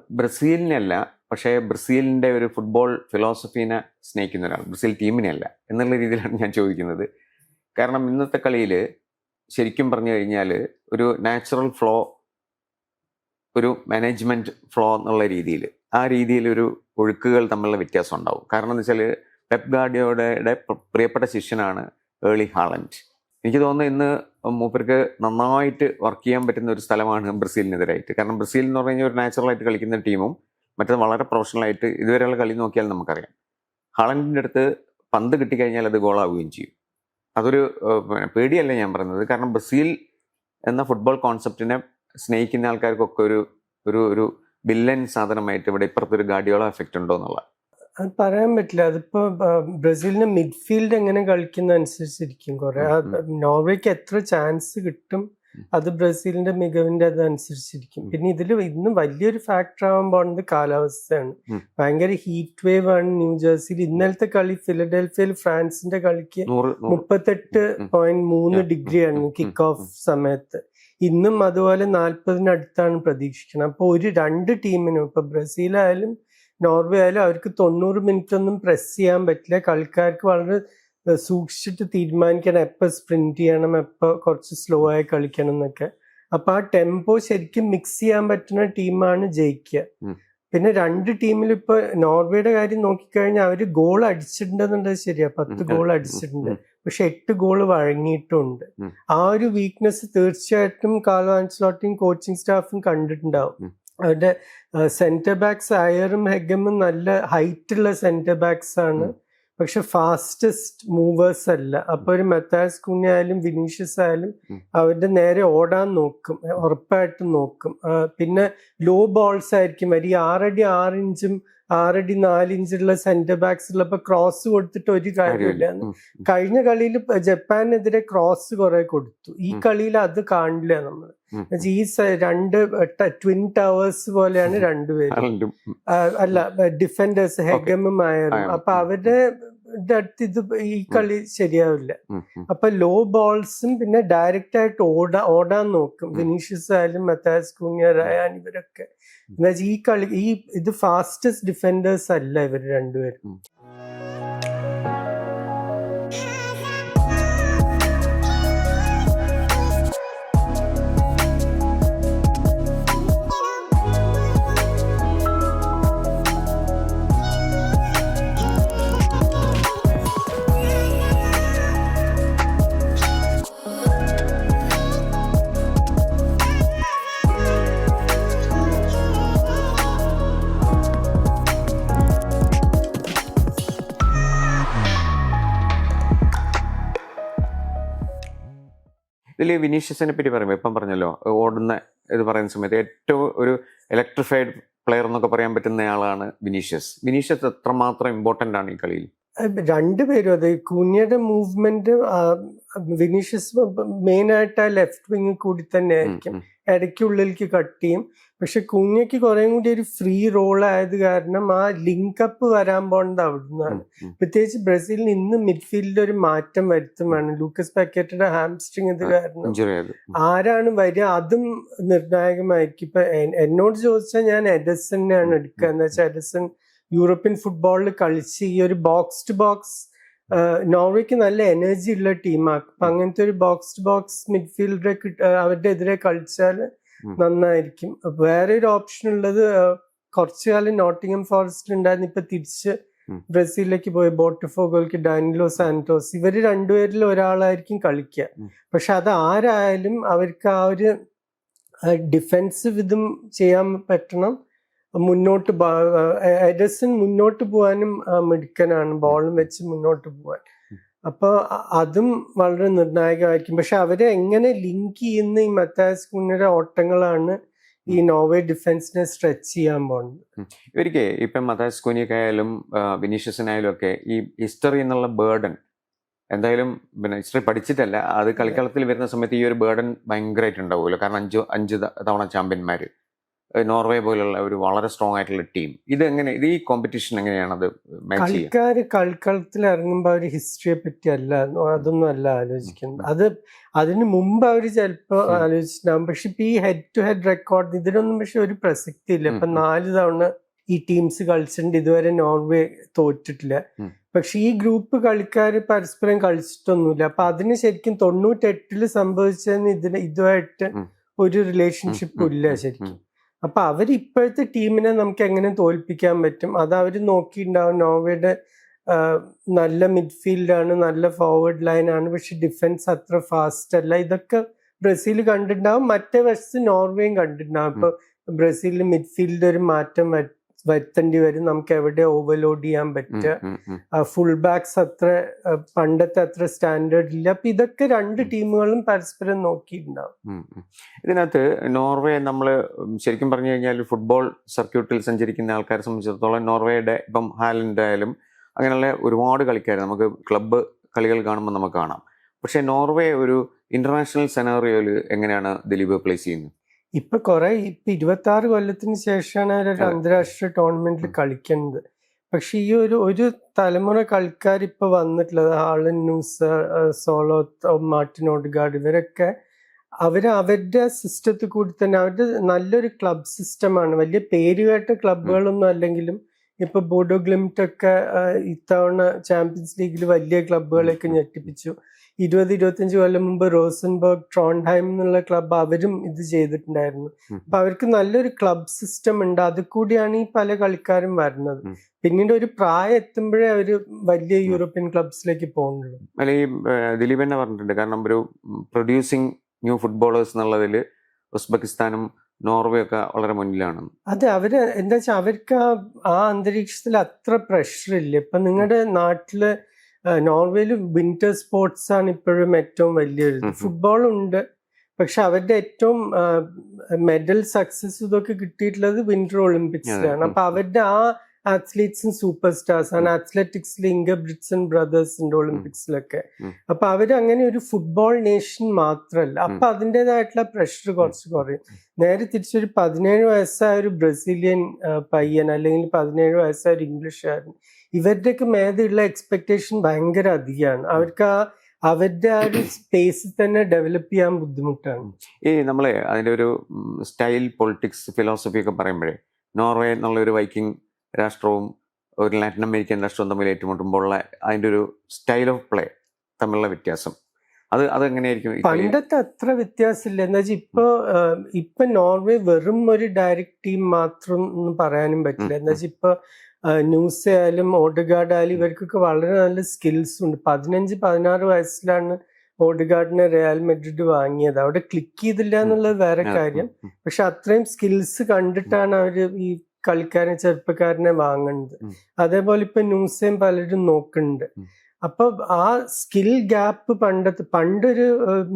ബ്രസീലിനല്ല, പക്ഷേ ബ്രസീലിൻ്റെ ഒരു ഫുട്ബോൾ ഫിലോസഫീനെ സ്നേഹിക്കുന്ന ഒരാൾ, ബ്രസീൽ ടീമിനെയല്ല എന്നുള്ള രീതിയിലാണ് ഞാൻ ചോദിക്കുന്നത്. കാരണം ഇന്നത്തെ കളിയിൽ ശരിക്കും പറഞ്ഞു കഴിഞ്ഞാൽ ഒരു നാച്ചുറൽ ഫ്ലോ, ഒരു മാനേജ്മെൻറ്റ് ഫ്ലോ എന്നുള്ള രീതിയിൽ, ആ രീതിയിലൊരു ഒഴുക്കുകൾ തമ്മിലുള്ള വ്യത്യാസം ഉണ്ടാവും. കാരണം എന്ന് വെച്ചാൽ പെപ് ഗാർഡിയോളയുടെ പ്രിയപ്പെട്ട ശിഷ്യനാണ് ഏർലിംഗ് ഹാലൻഡ്. എനിക്ക് തോന്നുന്നു ഇന്ന് മൂപ്പർക്ക് നന്നായിട്ട് വർക്ക് ചെയ്യാൻ പറ്റുന്ന ഒരു സ്ഥലമാണ് ബ്രസീലിനെതിരായിട്ട്. കാരണം ബ്രസീൽ എന്ന് പറഞ്ഞു കഴിഞ്ഞാൽ ഒരു നാച്ചുറലായിട്ട് കളിക്കുന്ന ടീമും മറ്റത് വളരെ പ്രൊഫഷണലായിട്ട് ഇതുവരെയുള്ള കളി നോക്കിയാൽ നമുക്കറിയാം. ഹാലൻഡിൻ്റെ അടുത്ത് പന്ത് കിട്ടിക്കഴിഞ്ഞാൽ അത് ഗോളാവുകയും ചെയ്യും. അതൊരു പേടിയല്ല ഞാൻ പറയുന്നത്. കാരണം ബ്രസീൽ എന്ന ഫുട്ബോൾ കോൺസെപ്റ്റിനെ സ്നേഹിക്കുന്ന ആൾക്കാർക്കൊക്കെ ഒരു ഒരു ഒരു വില്ലൻ സാധനമായിട്ട് ഇവിടെ ഇപ്പുറത്തൊരു ഗാർഡിയോള എഫക്റ്റ് ഉണ്ടോ എന്നുള്ള അത് പറയാൻ പറ്റില്ല. അതിപ്പോ ബ്രസീലിന് മിഡ്ഫീൽഡ് എങ്ങനെ കളിക്കുന്ന അനുസരിച്ചിരിക്കും. കുറെ നോർവേക്ക് എത്ര ചാൻസ് കിട്ടും, അത് ബ്രസീലിന്റെ മികവിന്റെ അതനുസരിച്ചിരിക്കും. പിന്നെ ഇതിൽ ഇന്ന് വലിയൊരു ഫാക്ടർ ആവാൻ പോകുന്നത് കാലാവസ്ഥയാണ്. ഭയങ്കര ഹീറ്റ് വേവ് ആണ് ന്യൂജേഴ്സിയിൽ. ഇന്നലത്തെ കളി ഫിലഡൽഫിയയിൽ ഫ്രാൻസിന്റെ കളിക്ക് 38.3 ഡിഗ്രിയാണ് കിക്ക് ഓഫ് സമയത്ത്. ഇന്നും അതുപോലെ 40-അടുത്താണ് പ്രതീക്ഷിക്കുന്നത്. അപ്പോൾ ഒരു രണ്ട് ടീമിനും, ഇപ്പൊ ബ്രസീലായാലും നോർവേ ആയാലും, അവർക്ക് 90 മിനിറ്റ് ഒന്നും പ്രസ് ചെയ്യാൻ പറ്റില്ല. കളിക്കാർക്ക് വളരെ സൂക്ഷിച്ചിട്ട് തീരുമാനിക്കണം എപ്പോൾ സ്പ്രിന്റ് ചെയ്യണം, എപ്പോൾ കുറച്ച് സ്ലോ ആയി കളിക്കണം എന്നൊക്കെ. അപ്പൊ ആ ടെമ്പോ ശരിക്കും മിക്സ് ചെയ്യാൻ പറ്റുന്ന ടീമാണ് ജയിക്കുക. പിന്നെ രണ്ട് ടീമിൽ ഇപ്പൊ നോർവേയുടെ കാര്യം നോക്കിക്കഴിഞ്ഞാൽ അവര് ഗോൾ അടിച്ചിട്ടുണ്ടെന്നുള്ളത് ശരിയാ, 10 ഗോൾ അടിച്ചിട്ടുണ്ട്, പക്ഷെ 8 ഗോൾ വഴങ്ങിയിട്ടുണ്ട്. ആ ഒരു വീക്ക്നെസ് തീർച്ചയായിട്ടും കാർലോ ആൻസലോട്ടിയും കോച്ചിങ് സ്റ്റാഫും കണ്ടിട്ടുണ്ടാവും. അവരുടെ സെന്റർ ബാക്സ് അയറും ഹെഗമും നല്ല ഹൈറ്റുള്ള സെന്റർ ബാക്സ് ആണ്, പക്ഷെ ഫാസ്റ്റസ്റ്റ് മൂവേഴ്സ് അല്ല. അപ്പൊ ഒരു മെത്താസ് കുഞ്ഞ ആയാലും വിനീഷ്യസ് ആയാലും അവരുടെ നേരെ ഓടാൻ നോക്കും, ഉറപ്പായിട്ടും നോക്കും. പിന്നെ ലോ ബോൾസ് ആയിരിക്കും വരി. 6 അടി 6 ഇഞ്ചും 6 അടി 4 ഇഞ്ചുള്ള സെന്റർ ബാക്സ് ഉള്ളപ്പോ ക്രോസ് കൊടുത്തിട്ട് ഒരു കാര്യമില്ല. കഴിഞ്ഞ കളിയിൽ ജപ്പാനെതിരെ ക്രോസ് കുറെ കൊടുത്തു, ഈ കളിയിൽ അത് കാണില്ല നമ്മൾ. ഈ രണ്ട് ട്വിൻ ടവേഴ്സ് പോലെയാണ് രണ്ടുപേരും, അല്ല ഡിഫൻഡേഴ്സ് ഹെഗമും അയറും. അപ്പൊ അവരുടെ അടുത്ത് ഇത് ഈ കളി ശരിയാവില്ല. അപ്പൊ ലോ ബോൾസും പിന്നെ ഡയറക്റ്റ് ആയിട്ട് ഓടാൻ നോക്കും വിനീഷ്യസ് ആയാലും മത്താസ് കുഞ്ഞ റയാൻ ഇവരൊക്കെ. എന്നുവെച്ചാൽ ഈ കളി ഇത് ഫാസ്റ്റസ്റ്റ് ഡിഫൻഡേഴ്സ് അല്ല ഇവർ രണ്ടുപേരും. ഇതിൽ വിനീഷ്യസിനെ പറ്റി പറയുമ്പോൾ ഇപ്പം പറഞ്ഞല്ലോ, ഓടുന്ന ഇത് പറയുന്ന സമയത്ത് ഏറ്റവും ഒരു ഇലക്ട്രിഫൈഡ് പ്ലെയർ എന്നൊക്കെ പറയാൻ പറ്റുന്ന ആളാണ് വിനീഷ്യസ്. വിനീഷ്യസ് എത്രമാത്രം ഇമ്പോർട്ടൻ്റ് ആണ് ഈ കളിയിൽ? രണ്ടുപേരും അതെ. കുഞ്ഞയുടെ മൂവ്മെന്റ് വിനീഷ്യസ് മെയിൻ ആയിട്ട് ആ ലെഫ്റ്റ് വിങ് കൂടി തന്നെ ആയിരിക്കും, ഇടയ്ക്കുള്ളിലേക്ക് കട്ട് ചെയ്യും. പക്ഷെ കുഞ്ഞയ്ക്ക് കുറെ കൂടി ഒരു ഫ്രീ റോൾ ആയത് കാരണം ആ ലിങ്ക് അപ്പ് വരാൻ പോണത് അവിടുന്നാണ്. പ്രത്യേകിച്ച് ബ്രസീലിന് ഇന്ന് മിഡ്ഫീൽഡിൽ ഒരു മാറ്റം വരുത്തും വേണം. ലൂക്കസ് പാക്കറ്റയുടെ ഹാംസ്ട്രിങ് ഇത് കാരണം ആരാണ് വരിക അതും നിർണായകമായിരിക്കും. ഇപ്പൊ എന്നോട് ചോദിച്ചാൽ ഞാൻ എഡസനെയാണ് എടുക്കുക. എന്താ വെച്ചാൽ എഡസൺ യൂറോപ്യൻ ഫുട്ബോളിൽ കളിച്ച് ഈ ഒരു ബോക്സ് ടു ബോക്സ്, നോർവേക്ക് നല്ല എനർജി ഉള്ള ടീമാണ്. അപ്പൊ അങ്ങനത്തെ ഒരു ബോക്സ് ടു ബോക്സ് മിഡ്ഫീൽഡറെ അവരുടെ എതിരെ കളിച്ചാൽ നന്നായിരിക്കും. വേറെ ഒരു ഓപ്ഷൻ ഉള്ളത് കുറച്ചു കാലം നോട്ടിംഗം ഫോറസ്റ്റ് ഉണ്ടായിരുന്നു, ഇപ്പൊ തിരിച്ച് ബ്രസീലിലേക്ക് പോയി ബോട്ടഫോഗോയ്ക്ക് ഡാനിലോ സാന്റോസ്, ഇവര് രണ്ടുപേരിൽ ഒരാളായിരിക്കും കളിക്കുക. പക്ഷെ അത് ആരായാലും അവർക്ക് ആ ഒരു ഡിഫെൻസീവ് ഇതും ചെയ്യാൻ പറ്റണം. മുന്നോട്ട് എഡസൺ മുന്നോട്ട് പോകാനും മിടുക്കനാണ്, ബോളും വെച്ച് മുന്നോട്ട് പോകാൻ. അപ്പൊ അതും വളരെ നിർണായകമായിരിക്കും. പക്ഷെ അവരെ എങ്ങനെ ലിങ്ക് ചെയ്യുന്ന ഈ മത്താസ് കുഞ്ഞയുടെ ഓട്ടങ്ങളാണ് ഈ നോർവേ ഡിഫൻസിനെ സ്ട്രെച്ച് ചെയ്യാൻ പോകുന്നത്. ഇവർക്ക് ഇപ്പം മത്താസ് കുഞ്ഞിക്കായാലും വിനീഷ്യസിനായാലും ഒക്കെ ഈ ഹിസ്റ്ററി എന്നുള്ള ബേർഡൻ എന്തായാലും പിന്നെ ഹിസ്റ്ററി പഠിച്ചിട്ടല്ല, അത് കളിക്കളത്തിൽ വരുന്ന സമയത്ത് ഈ ഒരു ബേർഡൻ ഭയങ്കരമായിട്ട് ഉണ്ടാവുമല്ലോ. കാരണം അഞ്ച് തവണ ചാമ്പ്യന്മാര്, നോർവേ പോലുള്ള ഒരു വളരെ സ്ട്രോങ് ആയിട്ടുള്ള ടീം, ഇത് ഈ കോമ്പറ്റീഷൻ എങ്ങനെയാണ് അത് മാച്ച് ചെയ്യുക? കളിക്കാര് കളിക്കളത്തിൽ ഇറങ്ങുമ്പോ അവര് ഹിസ്റ്ററിയെ പറ്റി അല്ല, അതൊന്നും അല്ല ആലോചിക്കുന്നത്. അതിന് മുമ്പ് അവര് ചിലപ്പോ ആലോചിച്ചിട്ടുണ്ടാവും. പക്ഷെ ഇപ്പൊ ഈ ഹെഡ് ടു ഹെഡ് റെക്കോർഡ് ഇതിനൊന്നും പക്ഷെ ഒരു പ്രസക്തി ഇല്ല. ഇപ്പൊ 4 തവണ ഈ ടീംസ് കളിച്ചിട്ടുണ്ട്, ഇതുവരെ നോർവേ തോറ്റിട്ടില്ല. പക്ഷെ ഈ ഗ്രൂപ്പ് കളിക്കാര് പരസ്പരം കളിച്ചിട്ടൊന്നുമില്ല. അപ്പൊ അതിന് ശരിക്കും 98 സംഭവിച്ചതിന് ഇതുമായിട്ട് ഒരു റിലേഷൻഷിപ്പും ഇല്ല ശരിക്കും. അപ്പൊ അവർ ഇപ്പോഴത്തെ ടീമിനെ നമുക്ക് എങ്ങനെ തോൽപ്പിക്കാൻ പറ്റും, അത് അവർ നോക്കിയിട്ടുണ്ടാവും. നോർവേയുടെ നല്ല മിഡ്ഫീൽഡാണ്, നല്ല ഫോർവേഡ് ലൈൻ ആണ്, പക്ഷെ ഡിഫൻസ് അത്ര ഫാസ്റ്റ് അല്ല. ഇതൊക്കെ ബ്രസീൽ കണ്ടിട്ടുണ്ടാവും, മറ്റേ വശത്ത് നോർവേയും കണ്ടിട്ടുണ്ടാവും. ഇപ്പൊ ബ്രസീലിൽ മിഡ്ഫീൽഡ് ഒരു മാറ്റം വരുത്തേണ്ടി വരും, നമുക്ക് എവിടെ ഓവർലോഡ് ചെയ്യാൻ പറ്റുക, ഫുൾ ബാക്സ് അത്ര പണ്ടത്തെ അത്ര സ്റ്റാൻഡേർഡ് ഇല്ല. അപ്പൊ ഇതൊക്കെ രണ്ട് ടീമുകളും പരസ്പരം നോക്കിയിട്ടുണ്ടാവും. ഇതിനകത്ത് നോർവേ നമ്മൾ ശരിക്കും പറഞ്ഞു കഴിഞ്ഞാൽ ഫുട്ബോൾ സർക്യൂട്ടിൽ സഞ്ചരിക്കുന്ന ആൾക്കാരെ സംബന്ധിച്ചിടത്തോളം നോർവേയുടെ ഇപ്പം ഹാലൻഡ് ആയാലും അങ്ങനെയുള്ള ഒരുപാട് കളിക്കാർ നമുക്ക് ക്ലബ്ബ് കളികൾ കാണുമ്പോൾ നമുക്ക് കാണാം. പക്ഷെ നോർവേ ഒരു ഇന്റർനാഷണൽ സെനാറിയോയിൽ എങ്ങനെയാണ് ദിലീപ് പ്ലേസ് ചെയ്യുന്നത്? ഇപ്പൊ 26 കൊല്ലത്തിന് ശേഷമാണ് ഒരു അന്താരാഷ്ട്ര ടൂർണമെന്റിൽ കളിക്കുന്നത്. പക്ഷെ ഈ ഒരു തലമുറ കളിക്കാർ ഇപ്പൊ വന്നിട്ടുള്ളത്, ഹാളൻ ന്യൂസ്, സോളോ, മാർട്ടിൻ ഓഡ്ഗാർഡ്, ഇവരൊക്കെ അവരുടെ സിസ്റ്റത്തിൽ കൂടി തന്നെ അവരുടെ നല്ലൊരു ക്ലബ് സിസ്റ്റമാണ്. വലിയ പേരുകേട്ട ക്ലബുകളൊന്നും അല്ലെങ്കിലും ഇപ്പൊ ബോഡോ ഗ്ലിംറ്റ് ഒക്കെ ഇത്തവണ ചാമ്പ്യൻസ് ലീഗിൽ വലിയ ക്ലബുകളെയൊക്കെ ഞെട്ടിപ്പിച്ചു. 20-25 കൊല്ലം മുമ്പ് റോസൻബർഗ്, ട്രോൺഹൈം എന്നുള്ള ക്ലബ്ബ് അവരും ഇത് ചെയ്തിട്ടുണ്ടായിരുന്നു. അപ്പൊ അവർക്ക് നല്ലൊരു ക്ലബ് സിസ്റ്റം ഉണ്ട്. അത് കൂടിയാണ് ഈ പല കളിക്കാരും വരുന്നത്. പിന്നീട് ഒരു പ്രായം എത്തുമ്പോഴേ അവര് വലിയ യൂറോപ്യൻ ക്ലബ്സിലേക്ക് പോകുന്നുള്ളൂ. അല്ല, ഈ ദിലീപ് തന്നെ പറഞ്ഞിട്ടുണ്ട്, കാരണം ഒരു പ്രൊഡ്യൂസിങ് ന്യൂ ഫുട്ബോളേഴ്സ് എന്നുള്ളതിൽ ഉസ്ബെക്കിസ്ഥാനും നോർവേ ഒക്കെ വളരെ മുന്നിലാണ്. അതെ, അവര് എന്താ വെച്ചാൽ അവർക്ക് ആ അന്തരീക്ഷത്തിൽ അത്ര പ്രഷർ ഇല്ല. ഇപ്പൊ നിങ്ങളുടെ നാട്ടില് നോർവേയിൽ വിന്റർ സ്പോർട്സ് ആണ് ഇപ്പോഴും ഏറ്റവും വലിയൊരു ഫുട്ബോൾ ഉണ്ട്. പക്ഷെ അവരുടെ ഏറ്റവും മെഡൽ സക്സസ് ഇതൊക്കെ കിട്ടിയിട്ടുള്ളത് വിന്റർ ഒളിമ്പിക്സിലാണ്. അപ്പൊ അവരുടെ ആ അത്ലീറ്റ്സും സൂപ്പർ സ്റ്റാർസ് ആണ്. അത്ലറ്റിക്സിൽ ഇംഗബ്രിറ്റ്സൺ ബ്രദേഴ്സിന്റെ ഒളിമ്പിക്സിലൊക്കെ. അപ്പൊ അവര് അങ്ങനെ ഒരു ഫുട്ബോൾ നേഷൻ മാത്രമല്ല. അപ്പൊ അതിൻ്റെതായിട്ടുള്ള പ്രഷർ കുറച്ച് കുറയും. നേരെ തിരിച്ചൊരു 17 വയസ്സായ ഒരു ബ്രസീലിയൻ പയ്യൻ അല്ലെങ്കിൽ 17 വയസ്സായ ഒരു ഇംഗ്ലീഷുകാരൻ, ഇവരുടെയൊക്കെ മേലുള്ള എക്സ്പെക്ടേഷൻ ഭയങ്കര അധികമാണ്. അവർക്ക് അവരുടെ ആ ഒരു സ്പേസിൽ തന്നെ ഡെവലപ്പ് ചെയ്യാൻ ബുദ്ധിമുട്ടാണ്. ഈ നമ്മളെ അതിന്റെ ഒരു സ്റ്റൈൽ, പൊളിറ്റിക്സ്, ഫിലോസഫി ഒക്കെ പറയുമ്പോഴേ നോർവേ എന്നുള്ള ഒരു വൈക്കിംഗ് രാഷ്ട്രവും ഒരു ലാറ്റിൻ അമേരിക്കൻ രാഷ്ട്രവും തമ്മിൽ ഏറ്റുമുട്ടുമ്പോൾ അതിന്റെ ഒരു സ്റ്റൈൽ ഓഫ് പ്ലേ തമ്മിലുള്ള വ്യത്യാസം അതെങ്ങനെയായിരിക്കും? പണ്ടത്തെ അത്ര വ്യത്യാസമില്ല. എന്താ വെച്ചാൽ ഇപ്പൊ നോർവേ വെറും ഒരു ഡയറക്റ്റ് ടീം മാത്രം ഒന്നും പറയാനും പറ്റില്ല. എന്താ വെച്ചാൽ ഇപ്പൊ ന്യൂസ് ആയാലും ഓഡ്ഗാർഡ് ആയാലും ഇവർക്കൊക്കെ വളരെ നല്ല സ്കിൽസ് ഉണ്ട്. 15-16 വയസ്സിലാണ് ഓഡ്ഗാർഡിനെ റയൽ മെഡ്രിഡ് വാങ്ങിയത്. അവിടെ ക്ലിക്ക് ചെയ്തില്ല എന്നുള്ളത് വേറെ കാര്യം. പക്ഷെ അത്രയും സ്കിൽസ് കണ്ടിട്ടാണ് അവര് ഈ കളിക്കാരനെ, ചെറുപ്പക്കാരനെ വാങ്ങുന്നത്. അതേപോലെ ഇപ്പൊ ന്യൂസേം പലരും നോക്കുന്നുണ്ട്. അപ്പൊ ആ സ്കിൽ ഗ്യാപ്പ് പണ്ടൊരു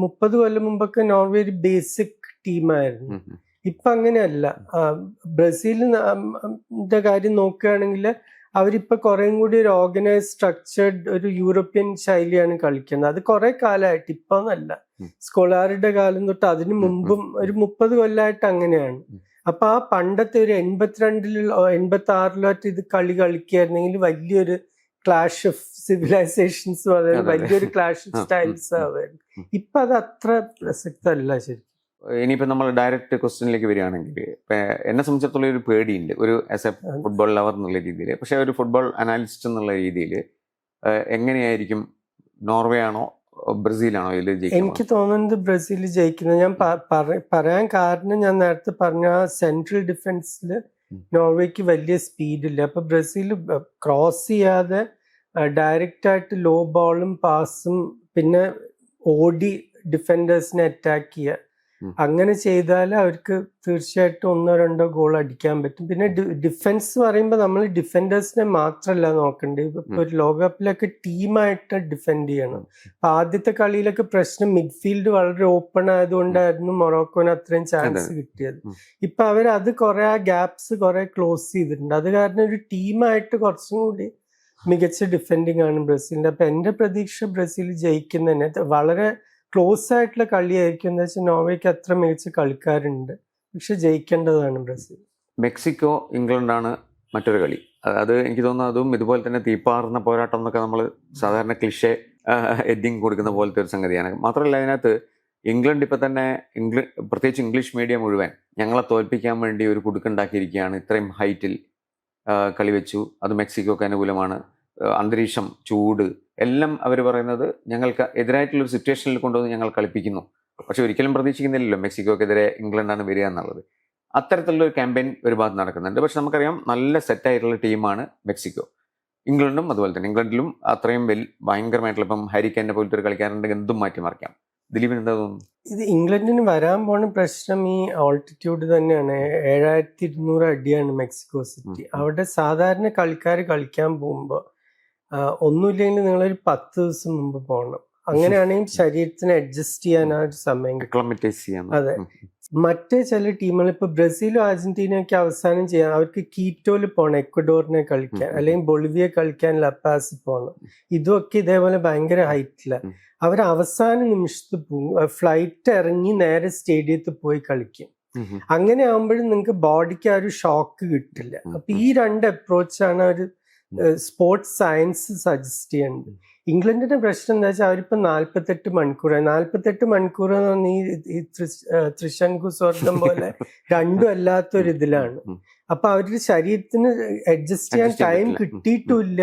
30 കൊല്ലം മുമ്പൊക്കെ നോർവേ ഒരു ബേസിക് ടീമായിരുന്നു. ഇപ്പൊ അങ്ങനെയല്ല. ബ്രസീലിന്റെ കാര്യം നോക്കുകയാണെങ്കിൽ അവരിപ്പൊ കുറേം കൂടി ഒരു ഓർഗനൈസ് സ്ട്രക്ചർഡ് ഒരു യൂറോപ്യൻ ശൈലിയാണ് കളിക്കുന്നത്. അത് കുറെ കാലമായിട്ട്, ഇപ്പൊ എന്നല്ല, സ്കോളാറിയുടെ കാലം തൊട്ട് അതിനു മുമ്പും ഒരു 30 കൊല്ലമായിട്ട് അങ്ങനെയാണ്. അപ്പൊ ആ പണ്ടത്തെ ഒരു 82-ലോ 86-ലോ ഇത് കളിക്കുകയായിരുന്നെങ്കിൽ വലിയൊരു ക്ലാഷ് ഓഫ് സിവിലൈസേഷൻസ്, അതായത് വലിയൊരു ക്ലാഷ് ഓഫ് സ്റ്റൈൽസ് ആവായിരുന്നു. ഇപ്പൊ അത് അത്ര പ്രസക്തമല്ല ശരി. ഇനിയിപ്പോൾ നമ്മൾ ഡയറക്റ്റ് ക്വസ്റ്റ്യനിലേക്ക് വരികയാണെങ്കിൽ, എന്നെ സംബന്ധിച്ചിടത്തോളം ഒരു പേടിയുണ്ട്, ഒരു ആസ് എ ഫുട്ബോൾ ലവർ എന്നുള്ള രീതിയിൽ. പക്ഷെ ഒരു ഫുട്ബോൾ അനാലിസ്റ്റ് എന്നുള്ള രീതിയിൽ എങ്ങനെയായിരിക്കും, നോർവേ ആണോ ബ്രസീലാണോ ഇതിൽ ജയിക്കുന്നത്? എനിക്ക് തോന്നുന്നത് ബ്രസീൽ ജയിക്കുന്നത്. ഞാൻ പറയാൻ കാരണം, ഞാൻ നേരത്തെ പറഞ്ഞ സെൻട്രൽ ഡിഫൻസിൽ നോർവേക്ക് വലിയ സ്പീഡില്ല. അപ്പൊ ബ്രസീൽ ക്രോസ് ചെയ്യാതെ ഡയറക്റ്റ് ആയിട്ട് ലോ ബോളും പാസും പിന്നെ ഓടി ഡിഫൻഡേഴ്സിനെ അറ്റാക്ക് ചെയ്യുക, അങ്ങനെ ചെയ്താൽ അവർക്ക് തീർച്ചയായിട്ടും 1-2 ഗോൾ അടിക്കാൻ പറ്റും. പിന്നെ ഡിഫൻസ് പറയുമ്പോൾ നമ്മൾ ഡിഫൻഡേഴ്സിനെ മാത്രമല്ല നോക്കേണ്ടത്. ഇപ്പൊ ഒരു ലോകകപ്പിലൊക്കെ ടീമായിട്ട് ഡിഫെൻഡ് ചെയ്യണം. അപ്പൊ ആദ്യത്തെ കളിയിലൊക്കെ പ്രശ്നം മിഡ്ഫീൽഡ് വളരെ ഓപ്പൺ ആയതുകൊണ്ടായിരുന്നു മൊറോക്കോന് അത്രയും ചാൻസ് കിട്ടിയത്. ഇപ്പൊ അത് കുറെ ആ ഗ്യാപ്സ് കുറെ ക്ലോസ് ചെയ്തിട്ടുണ്ട്. അത് കാരണം ഒരു ടീമായിട്ട് കുറച്ചും കൂടി മികച്ച ഡിഫെൻഡിങ് ആണ് ബ്രസീലിന്റെ. അപ്പൊ എന്റെ പ്രതീക്ഷ ബ്രസീൽ ജയിക്കുന്നതന്നെ. വളരെ ക്ലോസ് ആയിട്ടുള്ള കളിയായിരിക്കും. എന്താ വെച്ചാൽ നോർവേക്ക് അത്ര മികച്ച കളിക്കാരുണ്ട്. പക്ഷെ ജയിക്കേണ്ടതാണ് ബ്രസീൽ. മെക്സിക്കോ ഇംഗ്ലണ്ടാണ് മറ്റൊരു കളി. അത് എനിക്ക് തോന്നുന്നു അതും ഇതുപോലെ തന്നെ തീപ്പാറുന്ന പോരാട്ടം എന്നൊക്കെ നമ്മൾ സാധാരണ ക്ലിഷേ എഡിങ് കൊടുക്കുന്ന പോലത്തെ ഒരു സംഗതിയാണ്. മാത്രമല്ല അതിനകത്ത് ഇംഗ്ലണ്ട് ഇപ്പം തന്നെ പ്രത്യേകിച്ച് ഇംഗ്ലീഷ് മീഡിയം മുഴുവൻ ഞങ്ങളെ തോൽപ്പിക്കാൻ വേണ്ടി ഒരു കുടുക്കുണ്ടാക്കിയിരിക്കുകയാണ്. ഇത്രയും ഹൈറ്റിൽ കളി വെച്ചു, അത് മെക്സിക്കോക്ക് അനുകൂലമാണ്, അന്തരീക്ഷം, ചൂട് എല്ലാം അവർ പറയുന്നത് ഞങ്ങൾക്ക് എതിരായിട്ടുള്ളൊരു സിറ്റുവേഷനിൽ കൊണ്ടുവന്ന് ഞങ്ങൾ കളിപ്പിക്കുന്നു. പക്ഷെ ഒരിക്കലും പ്രതീക്ഷിക്കുന്നില്ലല്ലോ മെക്സിക്കോക്കെതിരെ ഇംഗ്ലണ്ടാണ് വരിക എന്നുള്ളത്. അത്തരത്തിലുള്ള ഒരു ക്യാമ്പയിൻ ഒരു ഭാഗത്ത് നടക്കുന്നുണ്ട്. പക്ഷെ നമുക്കറിയാം നല്ല സെറ്റായിട്ടുള്ള ടീമാണ് മെക്സിക്കോ. ഇംഗ്ലണ്ടും അതുപോലെ തന്നെ. ഇംഗ്ലണ്ടിലും അത്രയും ഭയങ്കരമായിട്ടുള്ള ഇപ്പം ഹാരിക്കനെ പോലത്തെ ഒരു കളിക്കാരുണ്ടെങ്കിൽ എന്തും മാറ്റിമറിക്കാം. ദിലീപിന് എന്താ തോന്നുന്നു? ഇത് ഇംഗ്ലണ്ടിന് വരാൻ പോണ പ്രശ്നം ഈ ഓൾട്ടിറ്റ്യൂഡ് തന്നെയാണ്. 7200 അടിയാണ് മെക്സിക്കോ സിറ്റി. അവിടെ സാധാരണ കളിക്കാർ കളിക്കാൻ പോകുമ്പോൾ ഒന്നുമില്ലെങ്കിൽ നിങ്ങളൊരു 10 ദിവസം മുമ്പ് പോകണം. അങ്ങനെയാണെങ്കിൽ ശരീരത്തിന് അഡ്ജസ്റ്റ് ചെയ്യാൻ ആ ഒരു സമയം. അതെ. മറ്റേ ചില ടീമുകൾ ഇപ്പൊ ബ്രസീലും അർജന്റീനയൊക്കെ അവസാനം ചെയ്യാൻ അവർക്ക് കീറ്റോയിൽ പോകണം, എക്വഡോറിനെ കളിക്കാൻ, അല്ലെങ്കിൽ ബൊളിവിയ കളിക്കാൻ ലപ്പാസ് പോകണം. ഇതൊക്കെ ഇതേപോലെ ഭയങ്കര ഹൈറ്റിലാണ്. അവർ അവസാന നിമിഷത്ത് പോകും, ഫ്ലൈറ്റ് ഇറങ്ങി നേരെ സ്റ്റേഡിയത്തിൽ പോയി കളിക്കും. അങ്ങനെ ആകുമ്പോഴും നിങ്ങൾക്ക് ബോഡിക്ക് ആ ഒരു ഷോക്ക് കിട്ടില്ല. അപ്പൊ ഈ രണ്ട് അപ്രോച്ചാണ് അവർ സ്പോർട്സ് സയൻസ് സജസ്റ്റ് ചെയ്യുന്നത്. ഇംഗ്ലണ്ടിന്റെ പ്രശ്നം എന്താ വെച്ചാൽ അവരിപ്പോ 48 മണിക്കൂർ എന്ന് പറഞ്ഞാൽ ഈ ത്രിശങ്കു സ്വർഗം പോലെ രണ്ടും അല്ലാത്തൊരിതിലാണ്. അപ്പൊ അവരുടെ ശരീരത്തിന് അഡ്ജസ്റ്റ് ചെയ്യാൻ ടൈം കിട്ടിയിട്ടില്ല.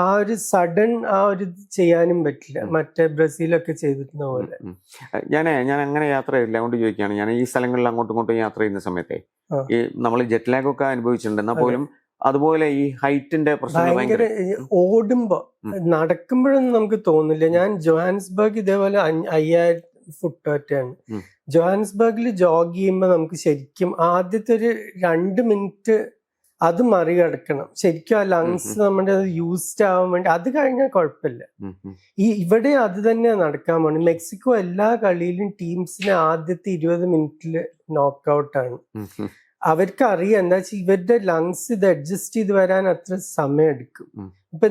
ആ ഒരു സഡൻ ആ ഒരു ചെയ്യാനും പറ്റില്ല, മറ്റേ ബ്രസീലൊക്കെ ചെയ്തിരുന്ന പോലെ. ഞാൻ അങ്ങനെ യാത്ര ചെയ്തില്ല, അതുകൊണ്ട് ചോദിക്കുകയാണ്. ഞാൻ ഈ സ്ഥലങ്ങളിൽ അങ്ങോട്ടും ഇങ്ങോട്ടും യാത്ര ചെയ്യുന്ന സമയത്തെ ഈ നമ്മൾ ജെറ്റ് ലാഗ് ഒക്കെ അനുഭവിച്ചിട്ടുണ്ട്. എന്നാൽ പോലും അതുപോലെ ഈ ഹൈറ്റിന്റെ പ്രശ്നം ഭയങ്കര ഓടുമ്പോ നടക്കുമ്പോഴൊന്നും നമുക്ക് തോന്നില്ല. ഞാൻ ജോഹാൻസ്ബർഗ് ഇതേപോലെ 5000 ഫുട്ടോറ്റാണ്. ജോഹാൻസ്ബർഗിൽ ജോഗ് ചെയ്യുമ്പോൾ നമുക്ക് ശരിക്കും ആദ്യത്തെ ഒരു 2 മിനിറ്റ് അത് മറികടക്കണം. ശരിക്കും ആ ലങ്സ് നമ്മുടെ യൂസ്ഡ് ആവാൻ വേണ്ടി. അത് കഴിഞ്ഞാൽ കുഴപ്പമില്ല. ഇവിടെ അത് തന്നെയാണ് നടക്കാൻ പോണത്. മെക്സിക്കോ എല്ലാ കളിയിലും ടീംസിനെ ആദ്യത്തെ 20 മിനിറ്റിൽ നോക്കൗട്ടാണ്. അവർക്ക് അറിയാം എന്താ വെച്ചാൽ ഇവരുടെ ലങ്സ് ഇത് അഡ്ജസ്റ്റ് ചെയ്ത് വരാൻ അത്ര സമയം എടുക്കും. ഇപ്പൊ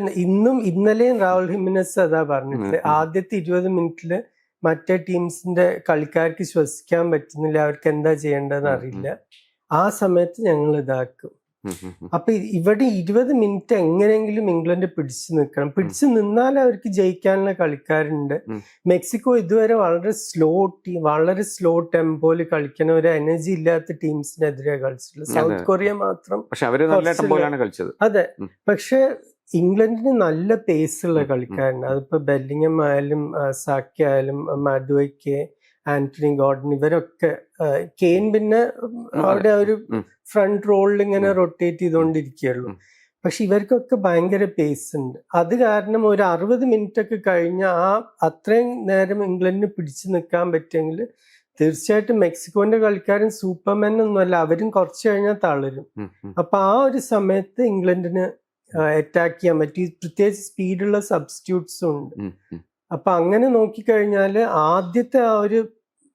ഇന്നലെയും രാഹുൽ ഹിമിനസ് അതാ പറഞ്ഞിട്ട് ആദ്യത്തെ 20 മിനിറ്റില് മറ്റേ ടീംസിന്റെ കളിക്കാർക്ക് ശ്വസിക്കാൻ പറ്റുന്നില്ല, അവർക്ക് എന്താ ചെയ്യേണ്ടതെന്ന് അറിയില്ല. ആ സമയത്ത് ഞങ്ങൾ ഇതാക്കും. അപ്പൊ ഇവിടെ 20 മിനിറ്റ് എങ്ങനെയെങ്കിലും ഇംഗ്ലണ്ട് പിടിച്ചു നിൽക്കണം. പിടിച്ചു നിന്നാൽ അവർക്ക് ജയിക്കാനുള്ള കളിക്കാരുണ്ട്. മെക്സിക്കോ ഇതുവരെ വളരെ സ്ലോ ടെമ്പോയിൽ കളിക്കുന്ന ഒരു എനർജി ഇല്ലാത്ത ടീംസിനെതിരെ കളിച്ചിട്ടുള്ളത്. സൗത്ത് കൊറിയ മാത്രം. അതെ, പക്ഷെ ഇംഗ്ലണ്ടിന് നല്ല പേസുള്ള കളിക്കാരുണ്ട്. അതിപ്പോ ബെല്ലിംഗം ആയാലും സാക്കി ആയാലും മാഡ്വയ്ക്ക്, ആന്റണി ഗോർഡൻ, ഇവരൊക്കെ. കെയ്ൻ പിന്നെ അവിടെ ഒരു ഫ്രണ്ട് റോളിൽ ഇങ്ങനെ റൊട്ടേറ്റ് ചെയ്തുകൊണ്ടിരിക്കുകയുള്ളൂ. പക്ഷെ ഇവർക്കൊക്കെ ഭയങ്കര പേസ് ഉണ്ട്. അത് കാരണം ഒരു 60 മിനിറ്റ് ഒക്കെ കഴിഞ്ഞ അത്രയും നേരം ഇംഗ്ലണ്ടിന് പിടിച്ചു നിൽക്കാൻ പറ്റുമെങ്കിൽ തീർച്ചയായിട്ടും മെക്സിക്കോന്റെ കളിക്കാരൻ സൂപ്പർമാൻ ഒന്നുമല്ല, അവരും കുറച്ച് കഴിഞ്ഞാൽ തളരും. അപ്പൊ ആ ഒരു സമയത്ത് ഇംഗ്ലണ്ടിന് അറ്റാക്ക് ചെയ്യാൻ പറ്റും. പ്രത്യേകിച്ച് സ്പീഡുള്ള സബ്സ്റ്റിറ്റ്യൂട്ട്സും ഉണ്ട്. അപ്പൊ അങ്ങനെ നോക്കിക്കഴിഞ്ഞാല് ആദ്യത്തെ ആ ഒരു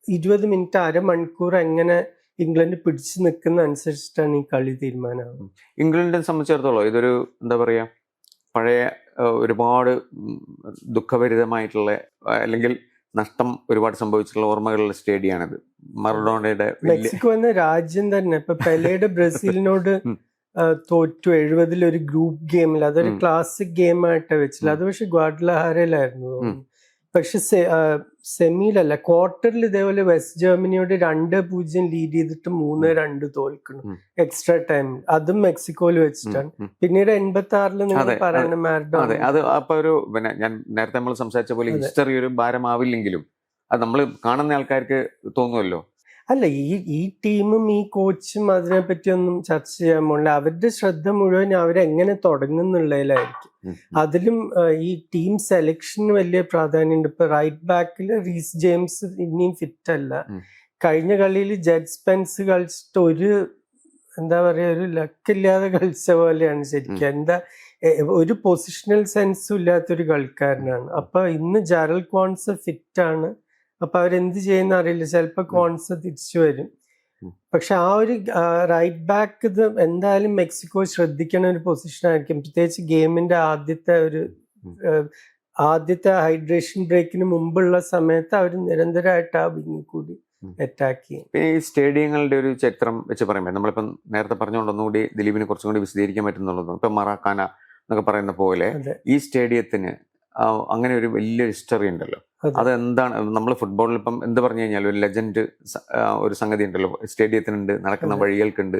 20 മിനിറ്റ് അരമണിക്കൂർ എങ്ങനെ ഇംഗ്ലണ്ട് പിടിച്ചു നിൽക്കുന്ന അനുസരിച്ചിട്ടാണ് ഈ കളി തീരുമാനമാകും. ഇംഗ്ലണ്ടിനെ സംബന്ധിച്ചിടത്തോളം ഇതൊരു എന്താ പറയാ, പഴയ ഒരുപാട് ദുഃഖഭരിതമായിട്ടുള്ള അല്ലെങ്കിൽ നഷ്ടം ഒരുപാട് സംഭവിച്ചിട്ടുള്ള ഓർമ്മകളുള്ള സ്റ്റേഡിയമാണിത്. മറഡോണയുടെ മെക്സിക്കോ എന്ന രാജ്യം തന്നെ ഇപ്പൊ പെലെയുടെ ബ്രസീലിനോട് തോറ്റു 70 ഒരു ഗ്രൂപ്പ് ഗെയിമിൽ. അതൊരു ക്ലാസിക് ഗെയിമായിട്ട് വെച്ചില്ല. അത് പക്ഷെ ഗ്വാഡലഹാരയിലായിരുന്നു. പക്ഷെ സെമിയിലല്ല, ക്വാർട്ടറിൽ ഇതേപോലെ വെസ്റ്റ് ജർമ്മനിയോട് 2-0 ലീഡ് ചെയ്തിട്ട് 3-2 തോൽക്കണം എക്സ്ട്രാ ടൈമിൽ. അതും മെക്സിക്കോയിൽ വെച്ചിട്ടാണ്. പിന്നീട് 86 നിങ്ങൾ പറയുന്ന മാരഡോണ. അത് അപ്പൊ ഒരു പിന്നെ ഞാൻ നേരത്തെ നമ്മൾ സംസാരിച്ച പോലെ ഹിസ്റ്ററി ഒരു ഭാരമാവില്ലെങ്കിലും അത് നമ്മൾ കാണുന്ന ആൾക്കാർക്ക് തോന്നുമല്ലോ. അല്ല, ഈ ടീമും ഈ കോച്ചും അതിനെപ്പറ്റി ഒന്നും ചർച്ച ചെയ്യാൻ പോകില്ല. അവരുടെ ശ്രദ്ധ മുഴുവൻ അവരെങ്ങനെ തുടങ്ങുന്നുള്ളതിലായിരിക്കും. അതിലും ഈ ടീം സെലക്ഷന് വലിയ പ്രാധാന്യമുണ്ട്. ഇപ്പൊ റൈറ്റ് ബാക്കിൽ റീസ് ജെയിംസ് ഇനിയും ഫിറ്റ് അല്ല. കഴിഞ്ഞ കളിയിൽ ജെഡ് സ്പെൻസ് കളിച്ചിട്ട് എന്താ പറയാ, ഒരു ലക്കില്ലാതെ കളിച്ച പോലെയാണ് ശരിക്കും. ഒരു പൊസിഷണൽ സെൻസും ഇല്ലാത്തൊരു കളിക്കാരനാണ്. അപ്പൊ ഇന്ന് ജെറൽ ക്വാൺസ് ഫിറ്റ് ആണ്. അപ്പൊ അവരെന്ത് ചെയ്യുന്ന അറിയില്ല, ചിലപ്പോ കോൺസ് തിരിച്ചു വരും. പക്ഷെ ആ ഒരു റൈറ്റ് ബാക്ക് ഇത് എന്തായാലും മെക്സിക്കോ ശ്രദ്ധിക്കുന്ന ഒരു പൊസിഷൻ ആയിരിക്കും. പ്രത്യേകിച്ച് ഗെയിമിന്റെ ആദ്യത്തെ ഹൈഡ്രേഷൻ ബ്രേക്കിന് മുമ്പുള്ള സമയത്ത് അവർ നിരന്തരമായിട്ട് ആ വിങ്ങിൽ കൂടി അറ്റാക്ക് ചെയ്യും. പിന്നെ ഈ സ്റ്റേഡിയങ്ങളുടെ ഒരു ചരിത്രം വെച്ച് പറയുമ്പോൾ നമ്മളിപ്പം നേരത്തെ പറഞ്ഞുകൊണ്ടൊന്നുകൂടി ദിലീപിന് കുറച്ചും കൂടി വിശദീകരിക്കാൻ പറ്റുന്നുള്ളൂ. ഇപ്പം മറാക്കാന എന്നൊക്കെ പറയുന്ന പോലെ ഈ സ്റ്റേഡിയത്തിന് അങ്ങനെ ഒരു വലിയൊരു ഹിസ്റ്ററി ഉണ്ടല്ലോ. അതെന്താണ്? നമ്മൾ ഫുട്ബോളിൽ ഇപ്പം എന്ത് പറഞ്ഞു കഴിഞ്ഞാൽ ഒരു ലെജൻഡ് ഒരു സംഗതി ഉണ്ടല്ലോ, സ്റ്റേഡിയത്തിനുണ്ട്, നടക്കുന്ന വഴികൾക്കുണ്ട്.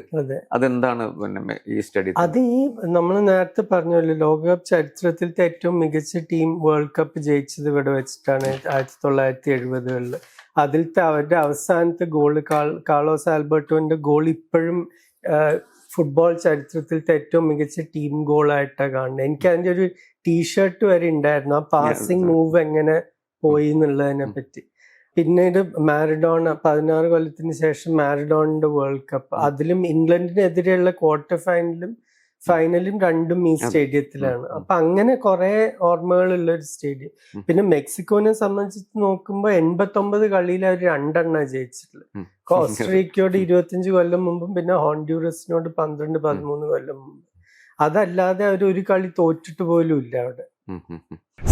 അതെന്താണ് പിന്നെ ഈ സ്റ്റേഡിയം? അത് ഈ നമ്മൾ നേരത്തെ പറഞ്ഞല്ലോ, ലോകകപ്പ് ചരിത്രത്തിലത്തെ ഏറ്റവും മികച്ച ടീം വേൾഡ് കപ്പ് ജയിച്ചത് ഇവിടെ വെച്ചിട്ടാണ് 1970-കളിൽ. അതിലത്തെ അവരുടെ അവസാനത്തെ ഗോള് കാർലോസ് ആൽബർട്ടോന്റെ ഗോൾ ഇപ്പോഴും ഫുട്ബോൾ ചരിത്രത്തിലത്തെ ഏറ്റവും മികച്ച ടീം ഗോളായിട്ടാണ് കാണുന്നത്. എനിക്ക് അതിന്റെ ഒരു ടീഷർട്ട് വരെ ഉണ്ടായിരുന്നു, ആ പാസിംഗ് മൂവ് എങ്ങനെ പോയി എന്നുള്ളതിനെ പറ്റി. പിന്നീട് മാരഡോണ 16 കൊല്ലത്തിന് ശേഷം മാരഡോണിന്റെ വേൾഡ് കപ്പ്, അതിലും ഇംഗ്ലണ്ടിനെതിരെയുള്ള ക്വാർട്ടർ ഫൈനലും രണ്ടും ഈ സ്റ്റേഡിയത്തിലാണ്. അപ്പൊ അങ്ങനെ കുറെ ഓർമ്മകളുള്ള ഒരു സ്റ്റേഡിയം. പിന്നെ മെക്സിക്കോനെ സംബന്ധിച്ച് നോക്കുമ്പോൾ 89 കളിയിൽ അവർ 2 ജയിച്ചിട്ടുള്ളത്. കോസ്റ്ററിക്കയോട് 25 കൊല്ലം മുമ്പും പിന്നെ ഹോണ്ടുറസിനോട് 12-13 കൊല്ലം മുമ്പ്. അതല്ലാതെ അവർ ഒരു കളി തോറ്റിട്ട് പോലും ഇല്ല അവിടെ.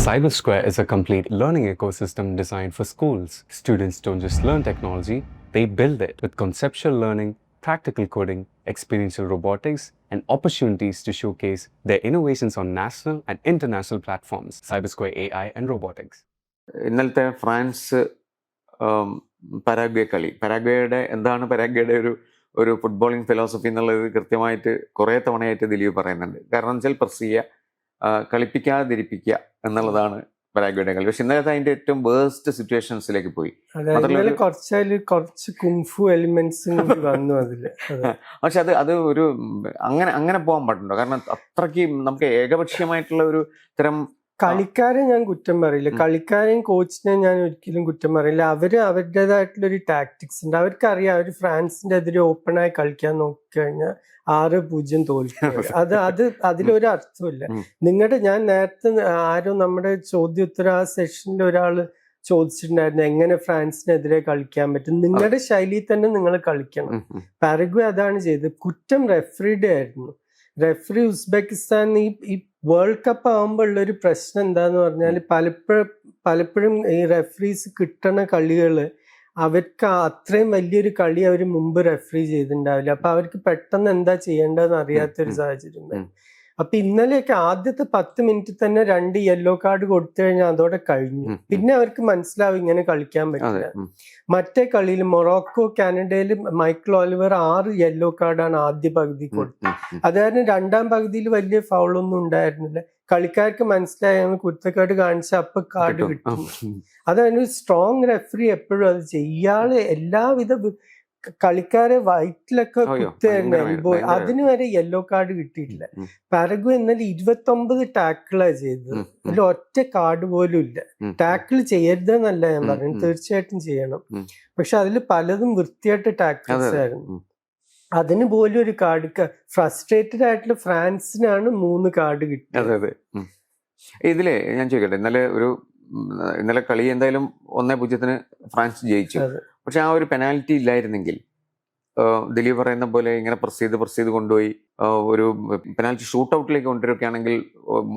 CyberSquare is a complete learning ecosystem designed for schools. Students don't just learn technology, they build it with conceptual learning, practical coding, experiential robotics, and opportunities to showcase their innovations on national and international platforms. CyberSquare AI and Robotics. ഇന്നലത്തെ France Paraguay കളി, പരാഗ്വേയുടെ എന്താണ് പരാഗ്വേയുടെ ഒരു footballing philosophy എന്നുള്ളത് കൃത്യമായിട്ട് കുറേ തവണയായിട്ട് ദിലീപ് പറയുന്നുണ്ട്. കാരണം വെച്ചാൽ പ്രസ് ചെയ്യുക, കളിപ്പിക്കാതിരിപ്പിക്കുക എന്നുള്ളതാണ് പരാഗ്വേയുടെ കളി. പക്ഷെ ഇന്നലത്തെ അതിന്റെ ഏറ്റവും വേഴ്സ്റ്റ് സിറ്റുവേഷൻസിലേക്ക് പോയി. കുറച്ച് കുംഫു എലിമെന്റ്സ് വന്നു അതില്. പക്ഷെ അത് ഒരു അങ്ങനെ പോകാൻ പാടുണ്ടോ? കാരണം അത്രയ്ക്ക് നമുക്ക് ഏകപക്ഷീയമായിട്ടുള്ള ഒരു തരം കളിക്കാരെ ഞാൻ കുറ്റം പറയില്ല, കളിക്കാരെയും കോച്ചിനെയും ഞാൻ ഒരിക്കലും കുറ്റം പറയില്ല. അവരുടേതായിട്ടുള്ള ഒരു ടാക്ടിക്സ് ഉണ്ട്. അവർക്കറിയാം അവർ ഫ്രാൻസിന്റെ എതിരെ ഓപ്പണായി കളിക്കാൻ നോക്കിക്കഴിഞ്ഞാൽ 6-0 തോൽക്കും. അതിലൊരു അർത്ഥമില്ല. ഞാൻ നേരത്തെ ആരോ നമ്മുടെ ചോദ്യോത്തര ആ സെഷനിൽ ഒരാള് ചോദിച്ചിട്ടുണ്ടായിരുന്നു എങ്ങനെ ഫ്രാൻസിനെതിരെ കളിക്കാൻ പറ്റും. നിങ്ങളുടെ ശൈലിയിൽ തന്നെ നിങ്ങൾ കളിക്കണം. പാരഗ്വേ അതാണ് ചെയ്തത്. കുറ്റം റെഫറിയുടെ ആയിരുന്നു. റെഫറി ഉസ്ബെക്കിസ്ഥാൻ ഈ വേൾഡ് കപ്പ് ആകുമ്പോൾ ഉള്ളൊരു പ്രശ്നം എന്താന്ന് പറഞ്ഞാൽ പലപ്പോഴും ഈ റെഫറീസ് കിട്ടണ കളികള് അവർക്ക് അത്രയും വലിയൊരു കളി അവർ മുമ്പ് റെഫറി ചെയ്തിട്ടുണ്ടാവില്ല. അപ്പൊ അവർക്ക് പെട്ടെന്ന് എന്താ ചെയ്യേണ്ടതെന്ന് അറിയാത്തൊരു സാഹചര്യം. അപ്പൊ ഇന്നലെയൊക്കെ ആദ്യത്തെ 10 മിനിറ്റ് തന്നെ 2 യെല്ലോ കാർഡ് കൊടുത്തു കഴിഞ്ഞാൽ അതോടെ കഴിഞ്ഞു. പിന്നെ അവർക്ക് മനസ്സിലാവും ഇങ്ങനെ കളിക്കാൻ പറ്റില്ല. മറ്റേ കളിയിൽ മൊറോക്കോ കാനഡയിൽ മൈക്കിൾ ഓലിവർ 6 യെല്ലോ കാർഡാണ് ആദ്യ പകുതി കൊടുത്തത്. അത് കാരണം 2ാം പകുതിയിൽ വലിയ ഫൗളൊന്നും ഉണ്ടായിരുന്നില്ല. കളിക്കാർക്ക് മനസ്സിലായി കുറ്റക്കാട് കാണിച്ച അപ്പൊ കാർഡ് കിട്ടും. അതാണ് സ്ട്രോങ് റെഫറി എപ്പോഴും അത് ചെയ്യും. ഇയാള് എല്ലാവിധ കളിക്കാരെ വൈറ്റിലൊക്കെ കുത്തുകയായിരുന്നു. അതിന് വരെ യെല്ലോ കാർഡ് കിട്ടിയിട്ടില്ല. പാരഗ്വേ ഇന്നലെ 29 ടാക്കിളാണ് ചെയ്തത്. അതിൽ ഒറ്റ കാർഡ് പോലും ഇല്ല. ടാക്കിൾ ചെയ്യരുതെന്നല്ല ഞാൻ പറഞ്ഞു, തീർച്ചയായിട്ടും ചെയ്യണം. പക്ഷെ അതിൽ പലതും വൃത്തിയായിട്ട് ടാക്കിൾസ് ആയിരുന്നു. അതിന് പോലും ഒരു കാർഡ്. ഫ്രസ്ട്രേറ്റഡ് ആയിട്ടുള്ള ഫ്രാൻസിനാണ് 3 കാർഡ് കിട്ടിയത്. അതെ. ഇതില് ഞാൻ ചോദിക്കട്ടെ, ഇന്നലെ കളി എന്തായാലും 1-0 ഫ്രാൻസ് ജയിച്ചു. പക്ഷെ ആ ഒരു പെനാൽറ്റി ഇല്ലായിരുന്നെങ്കിൽ ദിലീപ് പറയുന്ന പോലെ ഇങ്ങനെ പ്രസ് ചെയ്ത് കൊണ്ടുപോയി ഒരു പെനാൽറ്റി ഷൂട്ട് ഔട്ടിലേക്ക് കൊണ്ടുവരികയാണെങ്കിൽ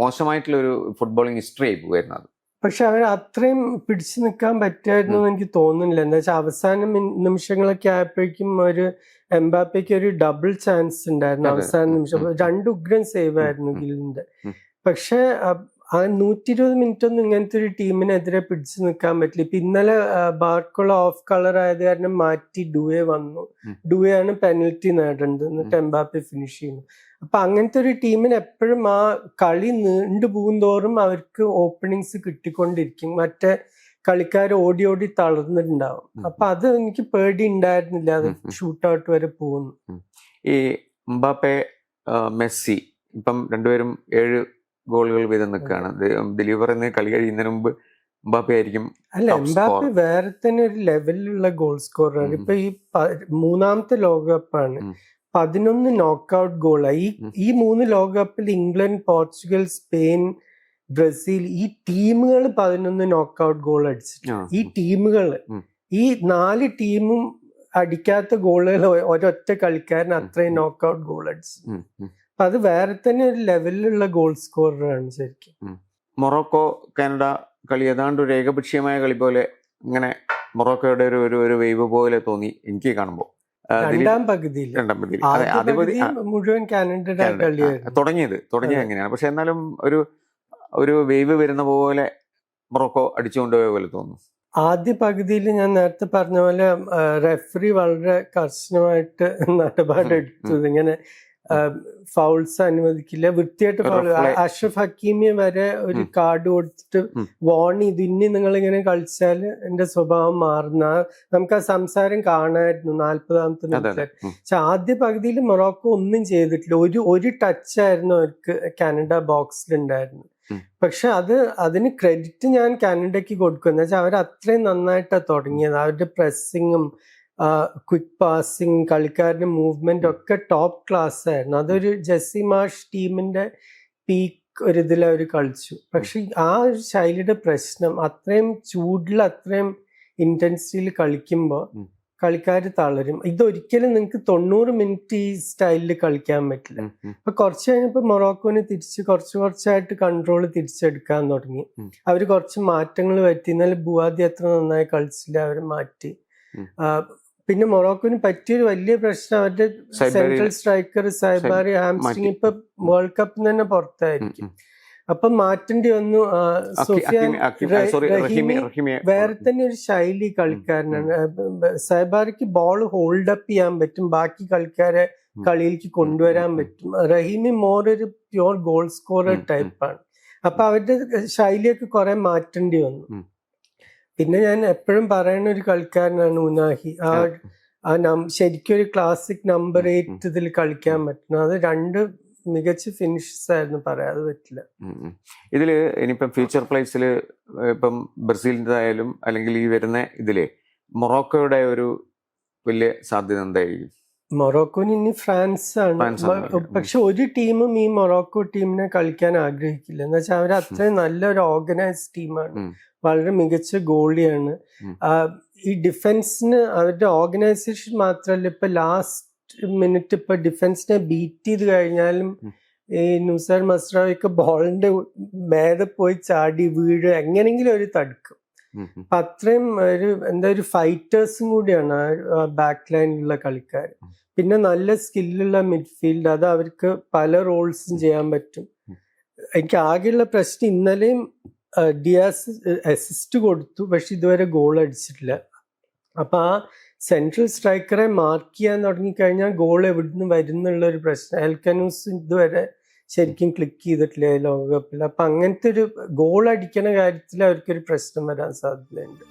മോശമായിട്ടുള്ള ഒരു ഫുട്ബോളിംഗ് ഹിസ്റ്ററി ആയി പോകുമായിരുന്നു അത്. പക്ഷെ അവർ അത്രയും പിടിച്ചു നിൽക്കാൻ പറ്റുമായിരുന്നു എന്ന് എനിക്ക് തോന്നുന്നില്ല. എന്താ വെച്ചാൽ അവസാന നിമിഷങ്ങളൊക്കെ ആയപ്പോഴേക്കും എംബാപ്പയ്ക്ക് ഒരു ഡബിൾ ചാൻസ് ഉണ്ടായിരുന്നു അവസാന നിമിഷം. 2 ഉഗ്രൻ സേവ് ആയിരുന്നു ഗില്ലിന്റെ. പക്ഷെ 120 മിനിറ്റ് ഒന്നും ഇങ്ങനത്തെ ഒരു ടീമിനെതിരെ പിടിച്ചു നിൽക്കാൻ പറ്റില്ല. ഇപ്പൊ ഇന്നലെ ബാർക്കോള ഓഫ് കളർ ആയത് കാരണം മാറ്റി ഡുവെ വന്നു. ഡുവെ ആണ് പെനൽറ്റി നേടേണ്ടത്, എന്നിട്ട് എംബാപ്പെ ഫിനിഷ് ചെയ്യുന്നു. അപ്പൊ അങ്ങനത്തെ ഒരു ടീമിന് എപ്പോഴും ആ കളി നീണ്ടു പോകുന്തോറും അവർക്ക് ഓപ്പണിങ്സ് കിട്ടിക്കൊണ്ടിരിക്കും. മറ്റേ കളിക്കാർ ഓടി തളർന്നിട്ടുണ്ടാവും. അപ്പൊ അത് എനിക്ക് പേടി ഉണ്ടായിരുന്നില്ല, അത് ഷൂട്ട് ഔട്ട് വരെ പോകുന്നു. ഈ എംബാപ്പെ മെസ്സി ഇപ്പം രണ്ടുപേരും 7 ഗോളുകൾ വീതം നിൽക്കുകയാണ്. ദിലീപ് പറയുന്ന കളി കഴിയുന്നതിന് മുമ്പ് എംബാപ്പെ ആയിരിക്കും. അല്ല, എംബാപ്പെ വേറെ തന്നെ ഒരു ലെവലിലുള്ള ഗോൾ സ്കോറാണ്. ഇപ്പൊ ഈ 3ാമത്തെ ലോകകപ്പാണ്, 11 നോക്കൌട്ട് ഗോളായി. ഈ 3 ലോകകപ്പിൽ ഇംഗ്ലണ്ട്, പോർച്ചുഗൽ, സ്പെയിൻ, ബ്രസീൽ ഈ ടീമുകൾ 11 നോക്കൌട്ട് ഗോൾ അടിച്ചിട്ടുണ്ട്. ഈ ടീമുകൾ ഈ 4 ടീമും അടിക്കാത്ത ഗോളുകൾ ഒരൊറ്റ കളിക്കാരൻ അത്രയും നോക്കൌട്ട് ഗോൾ അടിച്ചു. അപ്പൊ അത് വേറെ തന്നെ ഒരു ലെവലിലുള്ള ഗോൾ സ്കോറാണ് ശരിക്കും. മൊറോക്കോ കാനഡ കളി ഏതാണ്ട് ഒരു ഏകപക്ഷീയമായ കളി പോലെ ഇങ്ങനെ മൊറോക്കോയുടെ ഒരു വേവ് പോലെ തോന്നി എനിക്ക് കാണുമ്പോൾ. രണ്ടാം പകുതിയിൽ രണ്ടാം പകുതിയിൽ ആദ്യ പകുതി മുഴുവൻ കാനഡയുടെ കളിയായിരുന്നു. തുടങ്ങിയത് എങ്ങനെയാണ്, പക്ഷെ എന്നാലും ഒരു വേവ് വരുന്ന പോലെ മൊറോക്കോ അടിച്ചുകൊണ്ടുപോയ പോലെ തോന്നുന്നു. ആദ്യ പകുതിയിൽ ഞാൻ നേരത്തെ പറഞ്ഞ പോലെ റെഫറി വളരെ കർശനമായിട്ട് നിലപാടെടുത്തു. ഇങ്ങനെ ഫൗൾസ് അനുവദിക്കില്ല, വൃത്തിയായിട്ട് ഫൗൾ. അഷ്റഫ് ഹക്കീമിയെ വരെ ഒരു കാർഡ് കൊടുത്തിട്ട് വാൺ ചെയ്തു, ഇനി നിങ്ങൾ ഇങ്ങനെ കളിച്ചാൽ എന്റെ സ്വഭാവം മാറുന്ന നമുക്ക് ആ സംസാരം കാണായിരുന്നു 40ാമത്തെ മിനിറ്റിൽ. പക്ഷെ ആദ്യ പകുതിയിൽ മൊറോക്കോ ഒന്നും ചെയ്തിട്ടില്ല. ഒരു ടച്ച് ആയിരുന്നു അവർക്ക് കാനഡ ബോക്സിലുണ്ടായിരുന്നു. പക്ഷെ അതിന് ക്രെഡിറ്റ് ഞാൻ കാനഡയ്ക്ക് കൊടുക്കും. എന്ന് വെച്ചാൽ അവർ അത്രയും നന്നായിട്ടാണ് തുടങ്ങിയത്. അവരുടെ പ്രസ്സിങ്ങും ക്വിക്ക് പാസിങ്, കളിക്കാരുടെ മൂവ്മെന്റ് ഒക്കെ ടോപ്പ് ക്ലാസ് ആയിരുന്നു. അതൊരു ജെസ്സി മാഷ് ടീമിന്റെ പീക്ക് ഒരു ഇതിൽ അവർ കളിച്ചു. പക്ഷെ ആ ഒരു ശൈലിയുടെ പ്രശ്നം, അത്രയും ചൂടിൽ അത്രയും ഇന്റൻസിറ്റിയിൽ കളിക്കുമ്പോൾ കളിക്കാർ തളരും. ഇതൊരിക്കലും നിങ്ങൾക്ക് 90 മിനിറ്റ് ഈ സ്റ്റൈലിൽ കളിക്കാൻ പറ്റില്ല. അപ്പൊ കുറച്ച് കഴിഞ്ഞപ്പോൾ മൊറോക്കോന് കുറച്ചായിട്ട് കൺട്രോൾ തിരിച്ചെടുക്കാൻ തുടങ്ങി. അവർ കുറച്ച് മാറ്റങ്ങൾ വരുത്തി. ഇന്നലെ ബുവാദി അത്ര നന്നായി കളിച്ചില്ല, അവർ മാറ്റി. പിന്നെ മൊറോക്കോന് പറ്റിയൊരു വലിയ പ്രശ്നം അവരുടെ സെൻട്രൽ സ്ട്രൈക്കർ സൈബാരി ഹാംസ്ട്രിങ് ഇപ്പൊ വേൾഡ് കപ്പിൽ തന്നെ പുറത്തായിരിക്കും. അപ്പൊ മാറ്റേണ്ടി വന്നു. റഹീമി വേറെ തന്നെ ഒരു ശൈലി കളിക്കാരനാണ്. സൈബാരിക്ക് ബോൾ ഹോൾഡ് അപ്പ് ചെയ്യാൻ പറ്റും, ബാക്കി കളിക്കാരെ കളിയിലേക്ക് കൊണ്ടുവരാൻ പറ്റും. റഹീമി മോർ ഒരു പ്യുവർ ഗോൾ സ്കോറർ ടൈപ്പാണ്. അപ്പൊ അവരുടെ ശൈലിയൊക്കെ കുറെ മാറ്റേണ്ടി വന്നു. പിന്നെ ഞാൻ എപ്പോഴും പറയുന്ന ഒരു കളിക്കാരനാണ് ഉനാഹി. ശരിക്കും ഒരു ക്ലാസിക് നമ്പർ 8 ഇതിൽ കളിക്കാൻ പറ്റുന്നു. അത് രണ്ട് മികച്ച ഫിനിഷസ് ആയിരുന്നു, പറയാതെ പറ്റില്ല. ഇതില് ഇനിയിപ്പം ഫ്യൂച്ചർ പ്ലേസിൽ ഇപ്പം ബ്രസീലിൻ്റെതായാലും അല്ലെങ്കിൽ ഈ വരുന്ന ഇതിലെ മൊറോക്കോയുടെ ഒരു വലിയ സാധ്യത എന്തായിരിക്കും? മൊറോക്കോന് ഇനി ഫ്രാൻസ് ആണ്. പക്ഷെ ഒരു ടീമും ഈ മൊറോക്കോ ടീമിനെ കളിക്കാൻ ആഗ്രഹിക്കില്ല. എന്ന് വെച്ചാൽ അവർ അത്രയും നല്ലൊരു ഓർഗനൈസ്ഡ് ടീമാണ്, വളരെ മികച്ച ഗോളിയാണ്. ഈ ഡിഫൻസിന് അവരുടെ ഓർഗനൈസേഷൻ മാത്രമല്ല, ഇപ്പൊ ലാസ്റ്റ് മിനിറ്റ് ഇപ്പൊ ഡിഫൻസിനെ ബീറ്റ് ചെയ്ത് കഴിഞ്ഞാലും ഈ നുസൈർ മസ്റാവിക്ക് ബോളിന്റെ മേലെ പോയി ചാടി വീഴ് എങ്ങനെങ്കിലും ഒരു തടുക്കും. അപ്പൊ അത്രയും ഒരു ഫൈറ്റേഴ്സും കൂടിയാണ് ബാക്ക് ലൈനിലുള്ള കളിക്കാർ. പിന്നെ നല്ല സ്കില്ലുള്ള മിഡ്ഫീൽഡ്, അത് അവർക്ക് പല റോൾസും ചെയ്യാൻ പറ്റും. എനിക്ക് ആകെയുള്ള പ്രശ്നം, ഇന്നലെയും ഡിയാസ് അസിസ്റ്റ് കൊടുത്തു, പക്ഷെ ഇതുവരെ ഗോൾ അടിച്ചിട്ടില്ല. അപ്പൊ ആ സെൻട്രൽ സ്ട്രൈക്കറെ മാർക്ക് ചെയ്യാൻ തുടങ്ങിക്കഴിഞ്ഞാൽ ഗോൾ എവിടുന്ന് വരുന്നുള്ള ഒരു പ്രശ്നം. എൽക്കനൂസ് ഇതുവരെ ശരിക്കും ക്ലിക്ക് ചെയ്തിട്ടില്ല ലോകകപ്പിൽ. അപ്പൊ അങ്ങനത്തെ ഒരു ഗോൾ അടിക്കുന്ന കാര്യത്തിൽ അവർക്കൊരു പ്രശ്നം വരാൻ സാധ്യതയുണ്ട്.